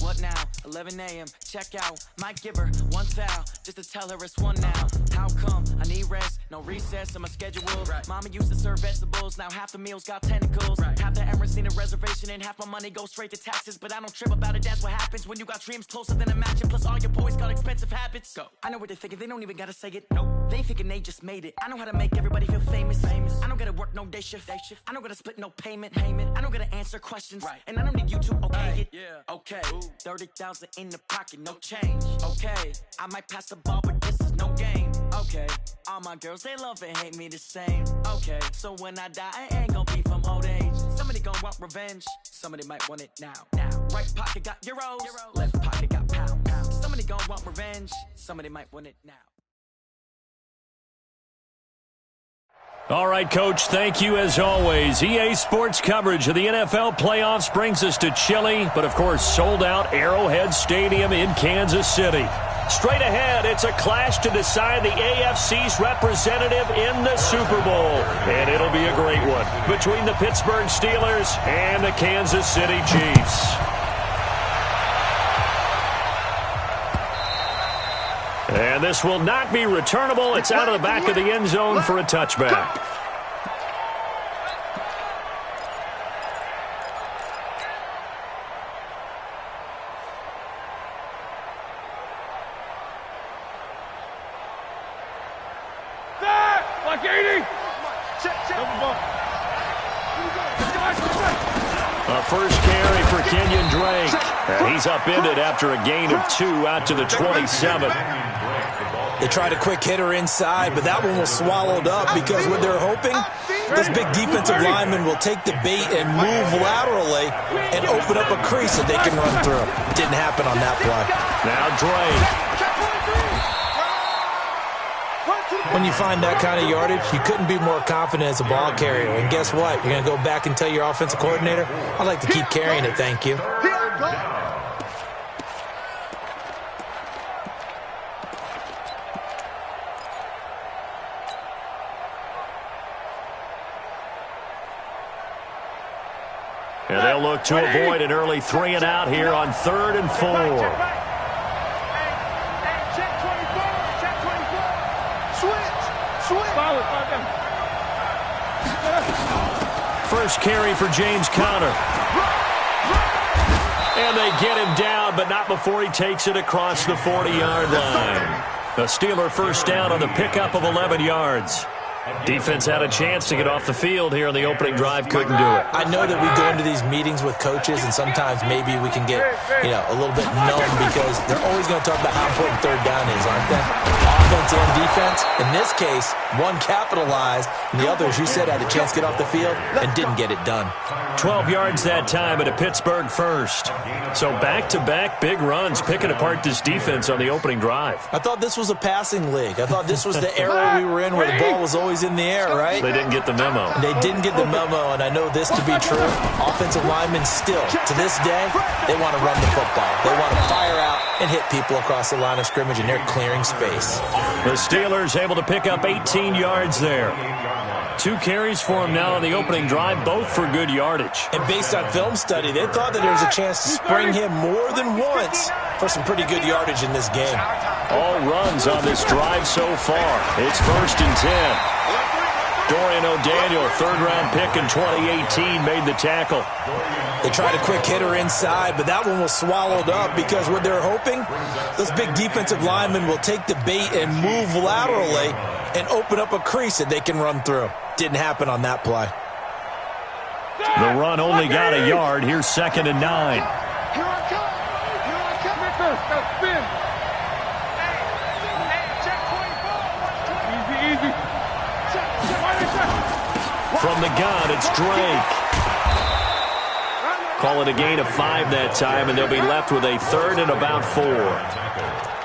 What now? 11 a.m. Check out. Might give her one foul just to tell her it's one now. How come? I need rest. No recess in my schedule. Right. Mama used to serve vegetables. Now half the meals got tentacles. Right. Half the Emirates need a reservation and half my money goes straight to taxes. But I don't trip about it. That's what happens when you got dreams closer than a match. And plus all your boys got expensive habits. Go. I know what they're thinking. They don't even gotta say it. Nope. They thinking they just made it. I know how to make everybody feel famous. I don't gotta work no day shift. I don't gotta split no payment. I don't gotta answer questions. Right. And I don't need you to okay it. Yeah. Okay. 30,000 in the pocket, no change. Okay. I might pass the ball, but this is no game. Okay. All my girls, they love and hate me the same. Okay. So when I die, I ain't gonna be from old age. Somebody gon' want revenge. Somebody might want it now. Right pocket got euros. Left pocket got pounds. Somebody gon' want revenge. Somebody might want it now. All right, Coach, thank you as always. EA Sports coverage of the NFL playoffs brings us to chilly, but of course sold-out Arrowhead Stadium in Kansas City. Straight ahead, it's a clash to decide the AFC's representative in the Super Bowl. And it'll be a great one between the Pittsburgh Steelers and the Kansas City Chiefs. And this will not be returnable. It's out of the back of the end zone for a touchback. A first carry for Kenyon Drake. He's upended after a gain of 2 out to the 27. They tried a quick hitter inside, but that one was swallowed up because what they're hoping, this big defensive lineman will take the bait and move laterally and open up a crease that they can run through. Didn't happen on that play. Now Drake. When you find that kind of yardage, you couldn't be more confident as a ball carrier. And guess what? You're going to go back and tell your offensive coordinator, I'd like to keep carrying it, thank you. And they'll look to avoid an early 3-and-out here on 3rd and 4. First carry for James Conner. And they get him down, but not before he takes it across the 40-yard line. A Steeler first down on the pickup of 11 yards. Defense had a chance to get off the field here on the opening drive, couldn't do it. I know that we go into these meetings with coaches, and sometimes maybe we can get, a little bit numb because they're always going to talk about how important third down is, aren't they? Offense and defense. In this case, one capitalized, and the other, as you said, had a chance to get off the field and didn't get it done. 12 yards that time at a Pittsburgh first. So back-to-back big runs picking apart this defense on the opening drive. I thought this was a passing league. I thought this was the era we were in where the ball was always in the air, right? They didn't get the memo. They didn't get the memo, and I know this to be true. Offensive linemen still, to this day, they want to run the football. They want to fire out and hit people across the line of scrimmage, and they're clearing space. The Steelers able to pick up 18 yards there. 2 carries for him now on the opening drive, both for good yardage. And based on film study, they thought that there was a chance to spring him more than once for some pretty good yardage in this game. All runs on this drive so far. It's 1st and 10. Dorian O'Daniel, 3rd-round pick in 2018, made the tackle. They tried a quick hitter inside, but that one was swallowed up because what they're hoping, this big defensive lineman will take the bait and move laterally and open up a crease that they can run through. Didn't happen on that play. The run only got a yard. Here's 2nd and 9. Here I come. Here I come. Spin. Check 24. Easy. From the gun, it's Drake. Call it a gain of 5 that time, and they'll be left with a 3rd and about 4.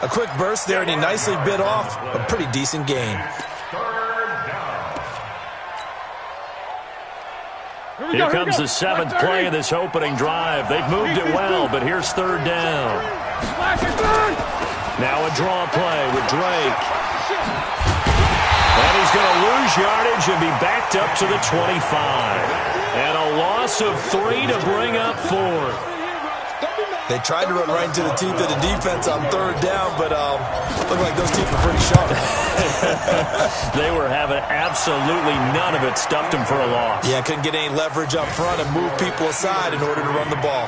A quick burst there, and he nicely bit off a pretty decent gain. Here comes the 7th play of this opening drive. They've moved it well, but here's 3rd down. Now a draw play with Drake. And he's going to lose yardage and be backed up to the 25. And a loss of 3 to bring up 4th. They tried to run right into the teeth of the defense on third down, but looked like those teeth were pretty sharp. They were having absolutely none of it. Stuffed them for a loss. Yeah, couldn't get any leverage up front and move people aside in order to run the ball.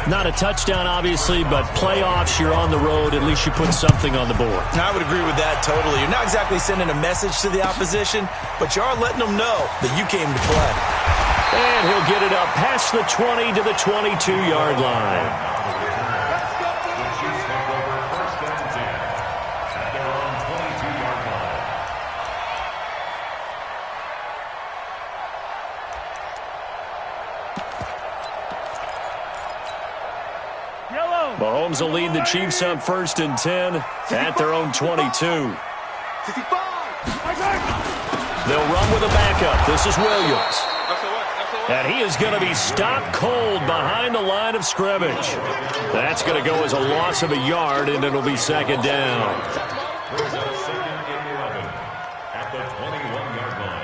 Not a touchdown, obviously, but playoffs, you're on the road. At least you put something on the board. I would agree with that totally. You're not exactly sending a message to the opposition, but you are letting them know that you came to play. And he'll get it up past the 20 to the 22-yard line. Mahomes will lead the Chiefs up 1st and 10 at their own 22. They'll run with a backup. This is Williams. And he is going to be stopped cold behind the line of scrimmage. That's going to go as a loss of a yard, and it'll be 2nd down. At the 21-yard line.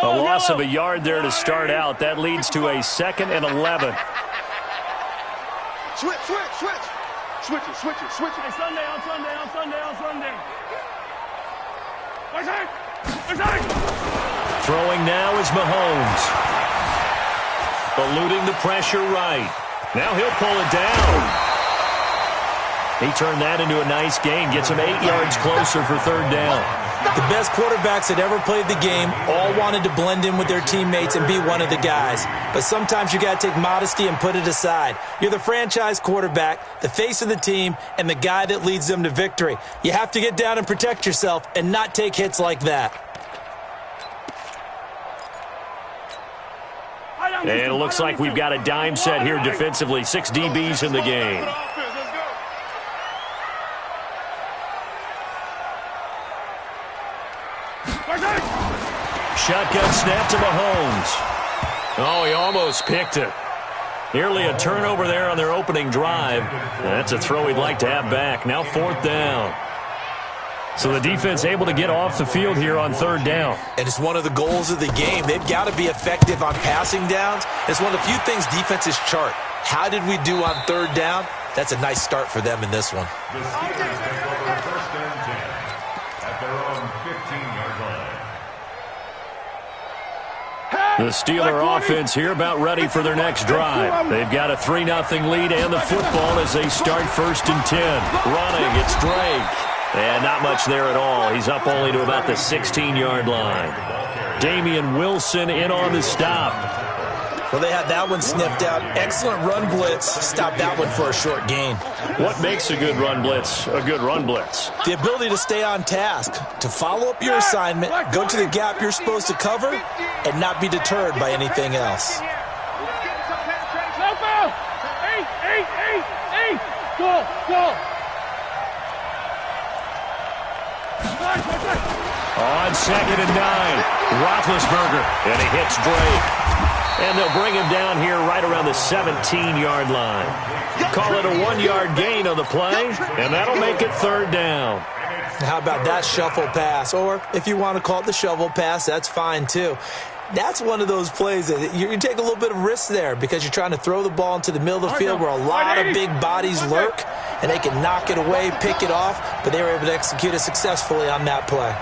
A loss of a yard there to start out. That leads to a 2nd and 11. Switch it. Hey, Sunday. Throwing now is Mahomes. Eluding the pressure right. Now he'll pull it down. He turned that into a nice gain. Gets him 8 yards closer for 3rd down. The best quarterbacks that ever played the game all wanted to blend in with their teammates and be one of the guys. But sometimes you got to take modesty and put it aside. You're the franchise quarterback, the face of the team, and the guy that leads them to victory. You have to get down and protect yourself and not take hits like that. And it looks like we've got a dime set here defensively. 6 DBs in the game. Shotgun snap to Mahomes. Oh, he almost picked it. Nearly a turnover there on their opening drive. That's a throw he'd like to have back. Now 4th down. So the defense able to get off the field here on 3rd down. And it's one of the goals of the game. They've got to be effective on passing downs. It's one of the few things defenses chart. How did we do on 3rd down? That's a nice start for them in this one. The Steelers take over 1st and 10 at their own 15-yard line. The Steeler offense here about ready for their next drive. They've got a 3-0 lead and the football as they start 1st and 10. Running, it's Drake. And not much there at all. He's up only to about the 16-yard line. Damian Wilson in on the stop. Well, they had that one sniffed out. Excellent run blitz. Stopped that one for a short gain. What makes a good run blitz a good run blitz? The ability to stay on task, to follow up your assignment, go to the gap you're supposed to cover, and not be deterred by anything else. On 2nd and 9, Roethlisberger, and he hits Drake. And they'll bring him down here right around the 17-yard line. Call it a 1-yard gain on the play, and that'll make it 3rd down. How about that shuffle pass? Or if you want to call it the shovel pass, that's fine too. That's one of those plays that you take a little bit of risk there because you're trying to throw the ball into the middle of the field where a lot of big bodies lurk, and they can knock it away, pick it off, but they were able to execute it successfully on that play.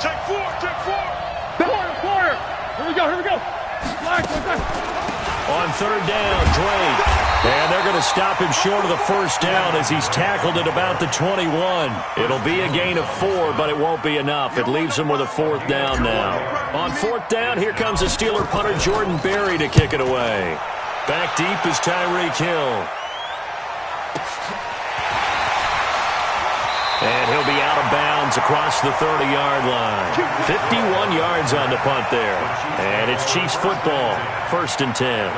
Take four. Corner. Here we go. On 3rd down, Drake. And they're going to stop him short of the 1st down as he's tackled at about the 21. It'll be a gain of 4, but it won't be enough. It leaves him with a 4th down now. On 4th down, here comes a Steeler punter, Jordan Berry, to kick it away. Back deep is Tyreek Hill. And he'll be out of bounds across the 30-yard line. 51 yards on the punt there. And it's Chiefs football, 1st and 10.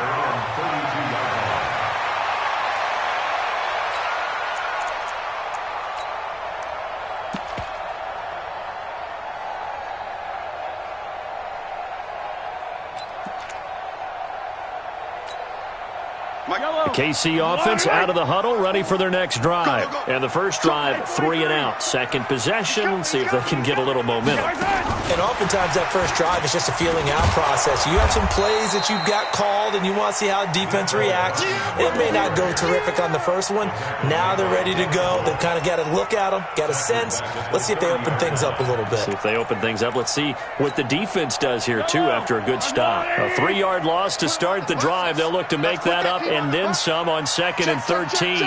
The KC offense out of the huddle, ready for their next drive. And the first drive, 3 and out. Second possession, see if they can get a little momentum. And oftentimes that first drive is just a feeling out process. You have some plays that you've got called, and you want to see how defense reacts. It may not go terrific on the first one. Now they're ready to go. They've kind of got to look at them, got a sense. Let's see if they open things up a little bit. See if they open things up. Let's see what the defense does here, too, after a good stop. A 3-yard loss to start the drive. They'll look to make that up and then some on 2nd and 13.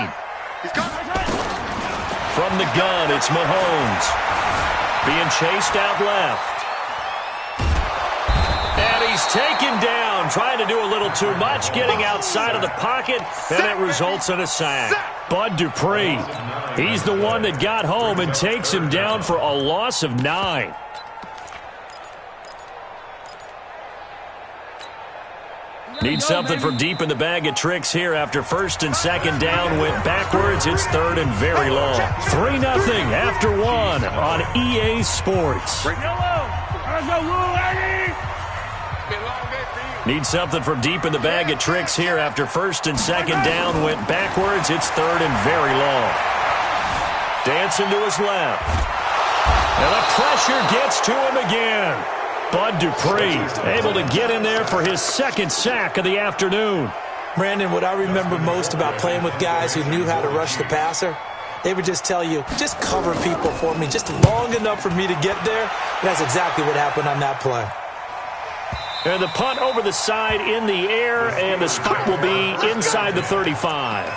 From the gun, it's Mahomes. Being chased out left. And he's taken down, trying to do a little too much, getting outside of the pocket, and it results in a sack. Bud Dupree, he's the one that got home and takes him down for a loss of 9. Need something from deep in the bag of tricks here after 1st and 2nd down went backwards. It's 3rd and very long. 3-0 after 1 on EA Sports. Need something from deep in the bag of tricks here after 1st and 2nd down went backwards. It's 3rd and very long. Dancing to his left. And the pressure gets to him again. Bud Dupree able to get in there for his 2nd sack of the afternoon. Brandon, what I remember most about playing with guys who knew how to rush the passer, they would just tell you, just cover people for me, just long enough for me to get there. And that's exactly what happened on that play. And the punt over the side in the air, and the spot will be inside the 35.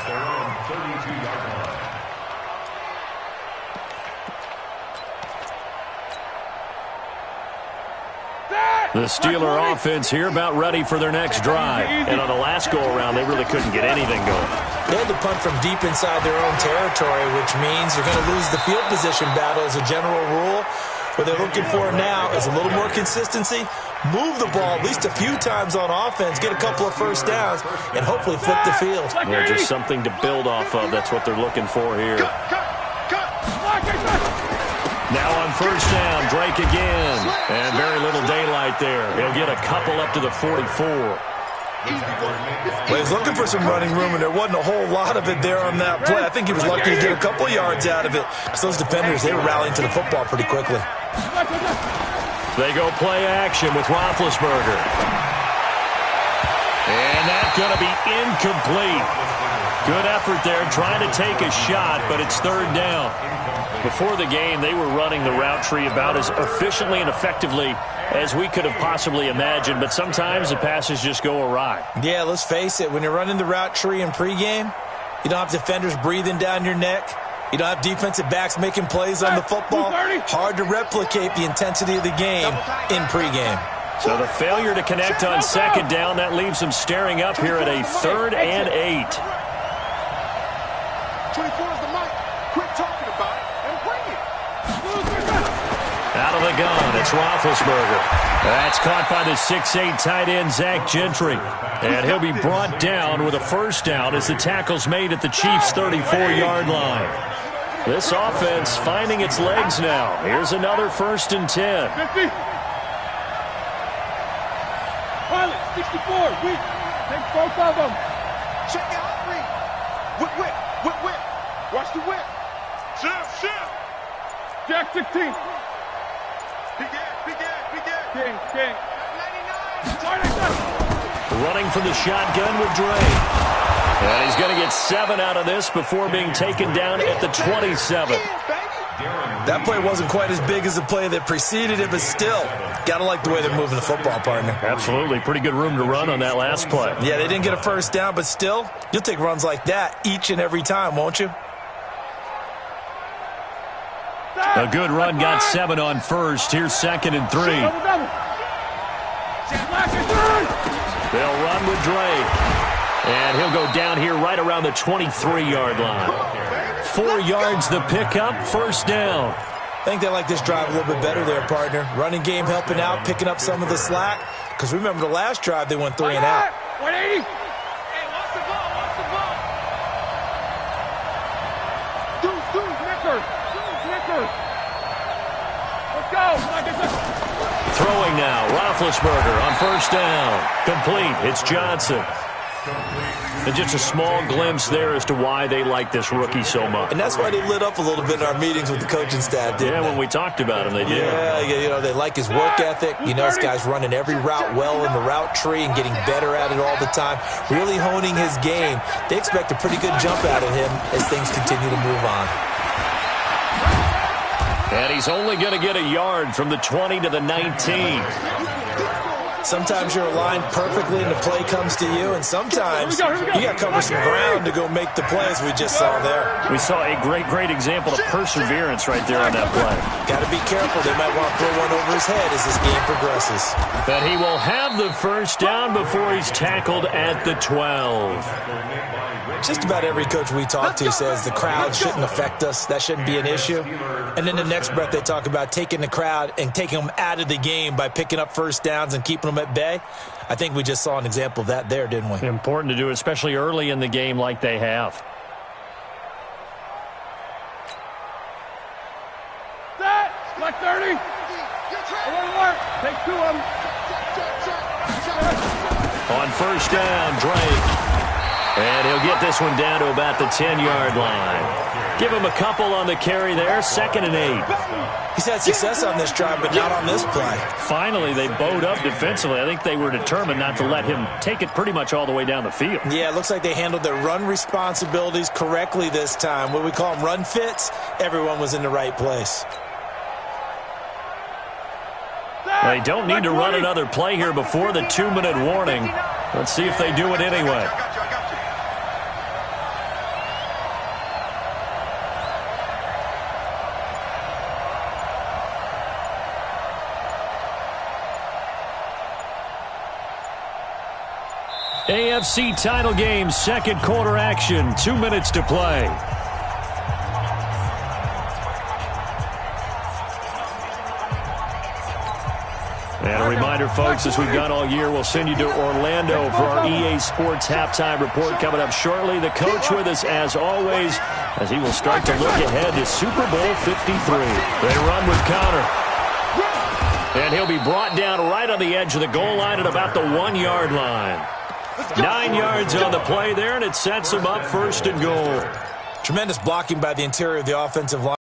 The Steeler offense here about ready for their next drive. And on the last go-around, they really couldn't get anything going. They had to punt from deep inside their own territory, which means you're going to lose the field position battle as a general rule. What they're looking for now is a little more consistency, move the ball at least a few times on offense, get a couple of first downs, and hopefully flip the field. Well, just something to build off of. That's what they're looking for here. Now on 1st down, Drake again. And very little daylight there. He'll get a couple up to the 44. Well, he's looking for some running room, and there wasn't a whole lot of it there on that play. I think he was lucky to get a couple of yards out of it. So those defenders, they were rallying to the football pretty quickly. They go play action with Roethlisberger. And that's going to be incomplete. Good effort there, trying to take a shot, but it's 3rd down. Before the game, they were running the route tree about as efficiently and effectively as we could have possibly imagined, but sometimes the passes just go awry. Yeah, let's face it. When you're running the route tree in pregame, you don't have defenders breathing down your neck. You don't have defensive backs making plays on the football. Hard to replicate the intensity of the game in pregame. So the failure to connect on 2nd down, that leaves them staring up here at a 3rd and 8. 24 is the mic. Quit talking about it and bring it. Out of the gun, it's Roethlisberger. That's caught by the 6'8" tight end, Zach Gentry. And he'll be brought down with a 1st down as the tackle's made at the Chiefs' 34-yard line. This offense finding its legs now. Here's another 1st and 10. 50. Pilot, 64. Weak. Take both of them. Check out 3. Whip. Watch the whip. Shift. Jack 16. Big King. 99. Running from the shotgun with Dre. And he's going to get 7 out of this before being taken down at the 27. That play wasn't quite as big as the play that preceded it, but still, got to like the way they're moving the football, partner. Absolutely. Pretty good room to run on that last play. Yeah, they didn't get a 1st down, but still, you'll take runs like that each and every time, won't you? A good run got 7 on 1st. Here's 2nd and 3. They'll run with Drake. And he'll go down here right around the 23-yard line. 4 yards the pickup, 1st down. I think they like this drive a little bit better there, partner. Running game helping out, picking up some of the slack. Because remember the last drive, they went 3 and out. 180. Hey, watch the ball. Deuce, Nickers. Let's go. Throwing now, Roethlisberger on 1st down. Complete, it's Johnson. And just a small glimpse there as to why they like this rookie so much. And that's why they lit up a little bit in our meetings with the coaching staff, didn't they? When we talked about him, they did. Yeah, they like his work ethic. This guy's running every route well in the route tree and getting better at it all the time, really honing his game. They expect a pretty good jump out of him as things continue to move on. And he's only going to get a yard from the 20 to the 19. Sometimes you're aligned perfectly and the play comes to you, and sometimes you got to cover some ground to go make the plays we just saw there. We saw a great example of perseverance right there on that play. Got to be careful. They might want to throw one over his head as this game progresses. But he will have the first down before he's tackled at the 12. Just about every coach we talk to says the crowd shouldn't affect us. That shouldn't be an issue. And then the next breath they talk about taking the crowd and taking them out of the game by picking up first downs and keeping them at bay. I think we just saw an example of that there, didn't we? Important to do, especially early in the game like they have. Set! Like 30! A little work! Take two of them! On first down, Drake. And he'll get this one down to about the 10-yard line. Give him a couple on the carry there, 2nd and 8. He's had success on this drive, but not on this play. Finally, they bowed up defensively. I think they were determined not to let him take it pretty much all the way down the field. Yeah, it looks like they handled their run responsibilities correctly this time. What we call them run fits, everyone was in the right place. They don't need to run another play here before the 2-minute warning. Let's see if they do it anyway. AFC title game, second quarter action, 2 minutes to play. And a reminder, folks, as we've done all year, we'll send you to Orlando for our EA Sports halftime report coming up shortly. The coach with us, as always, as he will start to look ahead to Super Bowl 53. They run with Connor. And he'll be brought down right on the edge of the goal line at about the 1-yard line. 9 yards on the play there, and it sets him up 1st and goal. Tremendous blocking by the interior of the offensive line.